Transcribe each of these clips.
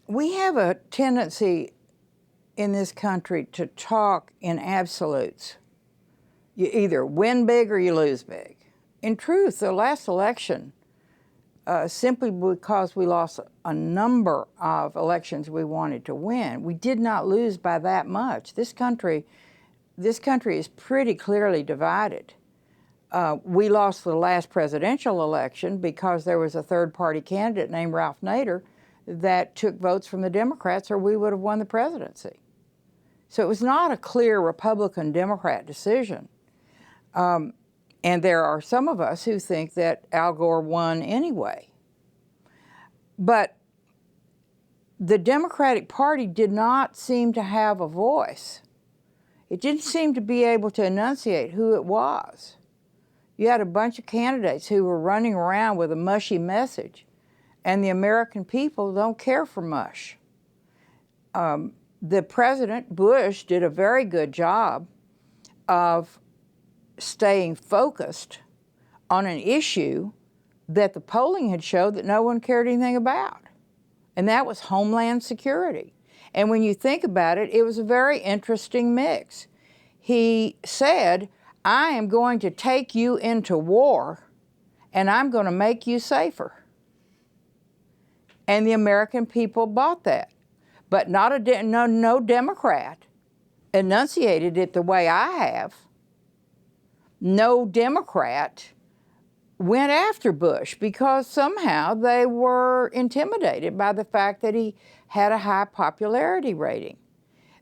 We have a tendency in this country to talk in absolutes. You either win big or you lose big. In truth, the last election, simply because we lost a number of elections we wanted to win, we did not lose by that much. This country is pretty clearly divided. We lost the last presidential election because there was a third-party candidate named Ralph Nader that took votes from the Democrats, or we would have won the presidency. So it was not a clear Republican-Democrat decision. And there are some of us who think that Al Gore won anyway. But the Democratic Party did not seem to have a voice. It didn't seem to be able to enunciate who it was. You had a bunch of candidates who were running around with a mushy message, and the American people don't care for mush. The President, Bush, did a very good job of staying focused on an issue that the polling had showed that no one cared anything about, and that was Homeland Security. And when you think about it, it was a very interesting mix. He said, I am going to take you into war, and I'm going to make you safer. And the American people bought that. But no Democrat enunciated it the way I have. No Democrat went after Bush because somehow they were intimidated by the fact that he had a high popularity rating.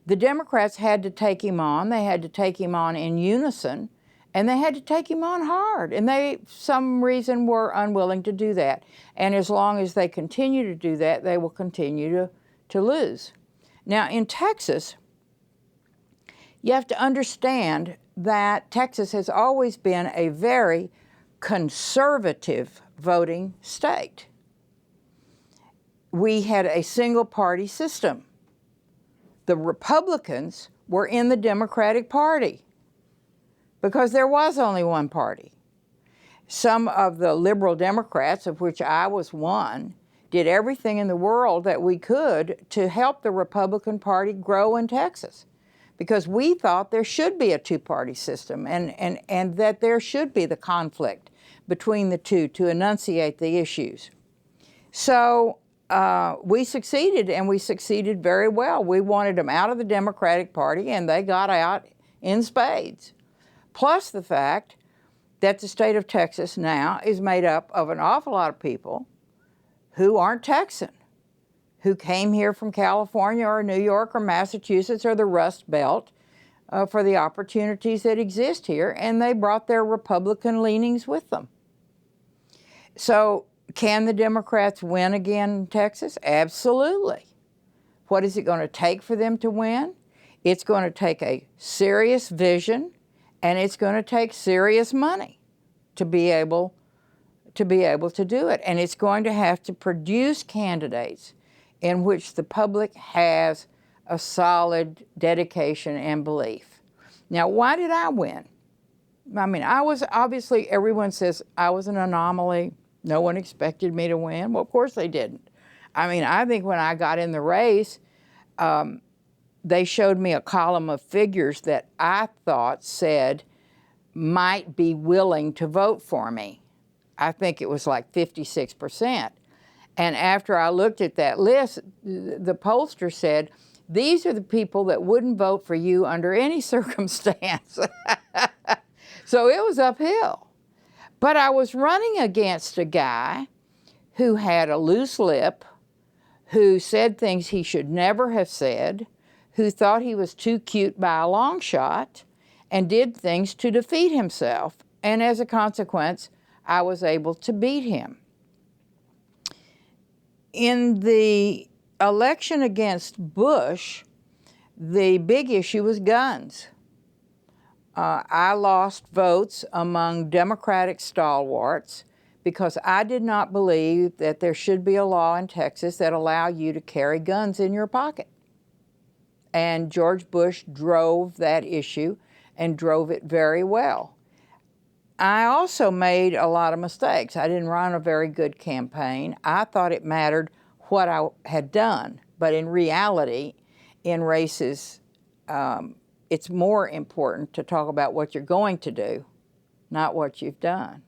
The Democrats had to take him on. They had to take him on in unison, and they had to take him on hard. And they, for some reason, were unwilling to do that. And as long as they continue to do that, they will continue to lose. Now, in Texas, you have to understand that Texas has always been a very conservative voting state. We had a single-party system. The Republicans were in the Democratic Party because there was only one party. Some of the liberal Democrats, of which I was one, did everything in the world that we could to help the Republican Party grow in Texas, because we thought there should be a two-party system and that there should be the conflict between the two to enunciate the issues. So we succeeded, and we succeeded very well. We wanted them out of the Democratic Party, and they got out in spades. Plus the fact that the state of Texas now is made up of an awful lot of people who aren't Texan, who came here from California or New York or Massachusetts or the Rust Belt for the opportunities that exist here, and they brought their Republican leanings with them. So can the Democrats win again in Texas? Absolutely. What is it going to take for them to win? It's going to take a serious vision, and it's going to take serious money to be able to do it. And it's going to have to produce candidates in which the public has a solid dedication and belief. Now, why did I win? I mean, I was obviously, everyone says I was an anomaly. No one expected me to win. Well, of course they didn't. I mean, I think when I got in the race, they showed me a column of figures that I thought said might be willing to vote for me. I think it was like 56%. And after I looked at that list, the pollster said, these are the people that wouldn't vote for you under any circumstance. So it was uphill. But I was running against a guy who had a loose lip, who said things he should never have said, who thought he was too cute by a long shot, and did things to defeat himself. And as a consequence, I was able to beat him. In the election against Bush, the big issue was guns. I lost votes among Democratic stalwarts because I did not believe that there should be a law in Texas that allowed you to carry guns in your pocket. And George Bush drove that issue and drove it very well. I also made a lot of mistakes. I didn't run a very good campaign. I thought it mattered what I had done, But in reality, in races, it's more important to talk about what you're going to do, not what you've done.